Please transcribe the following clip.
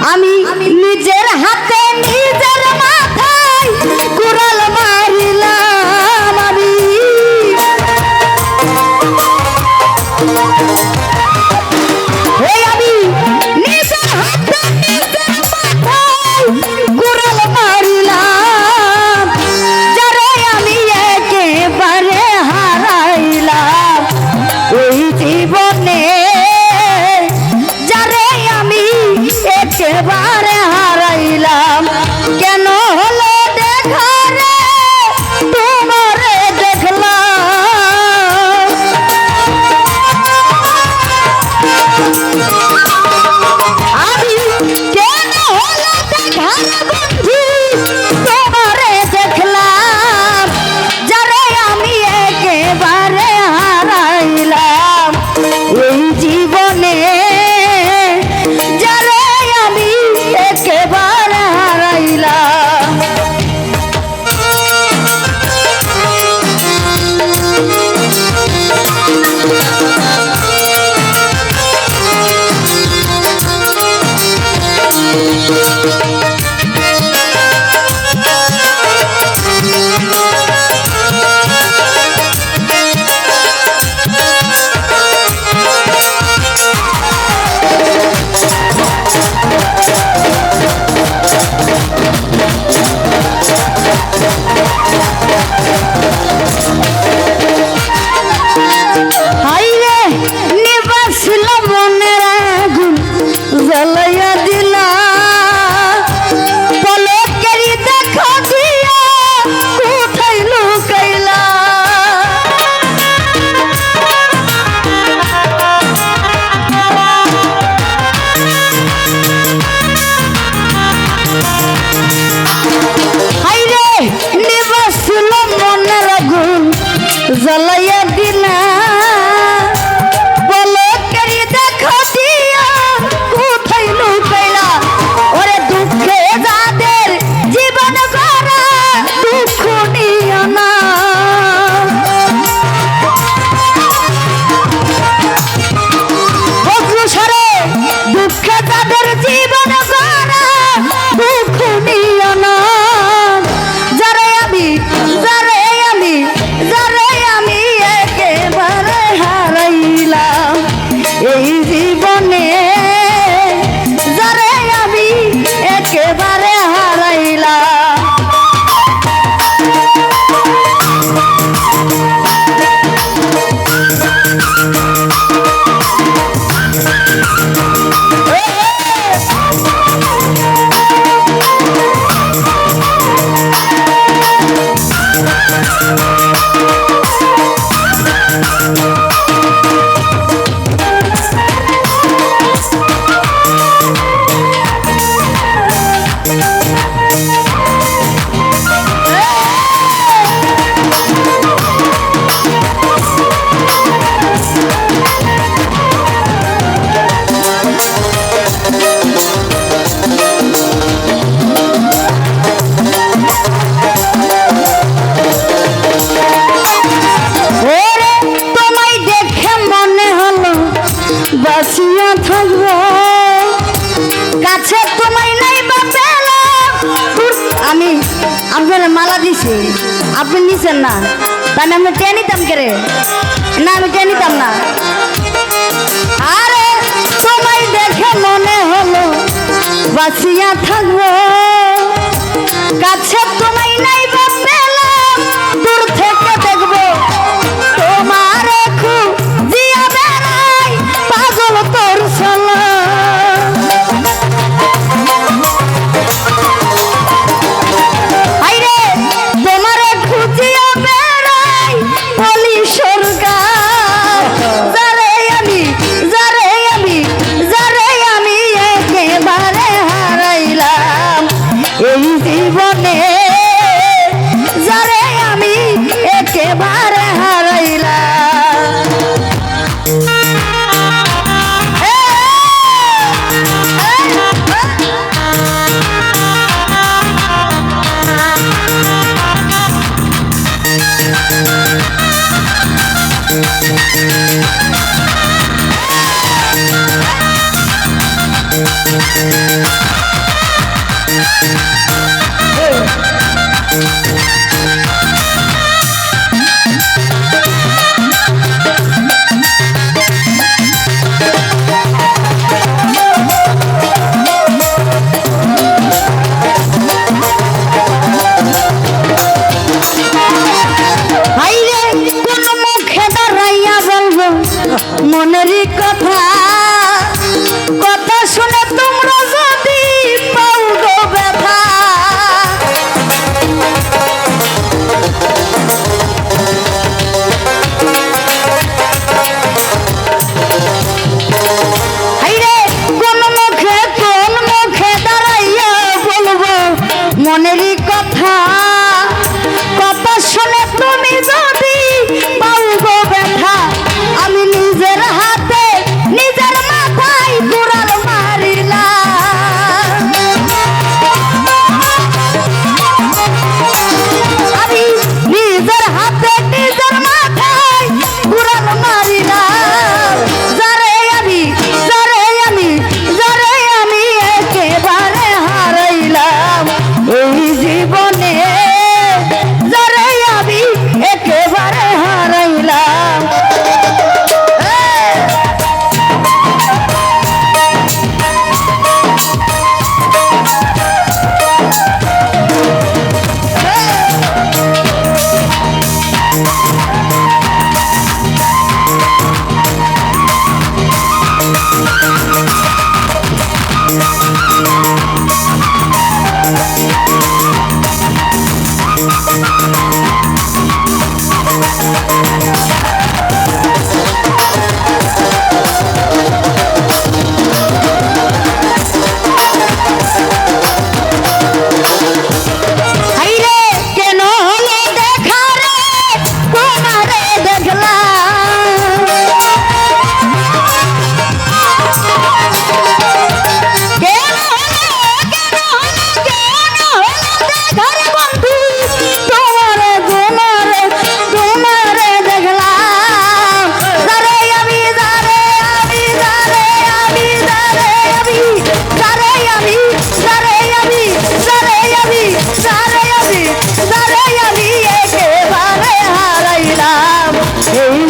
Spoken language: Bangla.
আমি নিজের হাতে নিজের মাথায় কুড়াল মারিলাম আমি আমি নিজের হাতে নিজের মাথায় কুড়াল মারিলাম যারে আমি একেবারে হারাইলাম এই জীবনে একেবারে হারাইলাম কেন হলো দেখা রে তোমারে দেখলাম আমি কেন হলো দেখা রে বন্ধু তোমারে দেখলাম যারে আমি একেবারে হারাইলাম এই জীবনে একেবারে হারাইলাম জ্বালাইয়া দিলা বলো কেরি দেখো দিয়া কোথায় লুকাইলা ওরে দুঃখে যাদের জীবন গড়া দুঃখ নিও না বন্ধুসরে দুঃখে যাদের জীবন গড়া দুঃখ নিও না যারে আমি একেবারে হারাইলাম এই জীবনে যারে আমি একেবারে হারাইলাম বাঁচিয়া থাকবো কাছে তোমায় নাই বা পেলাম আমি আপনার মালা দিছি আপনি নিছেন না তাহলে আমি টেনে নিতাম কেরে না আমি টেনে নিতাম না আরে তোমায় দেখে মনে হলো বাঁচিয়া থাকবো কাছে তোমায় নাই বা পেলাম দূর থেকে দেখবো তোমার খুব জিয়া বেড়াই পাগল তোর সালা আইরে তোমার খুঁজিয়া বেড়াই বলি সরকার যারে আমি একেবারে হারাইলাম এই জীবনে এই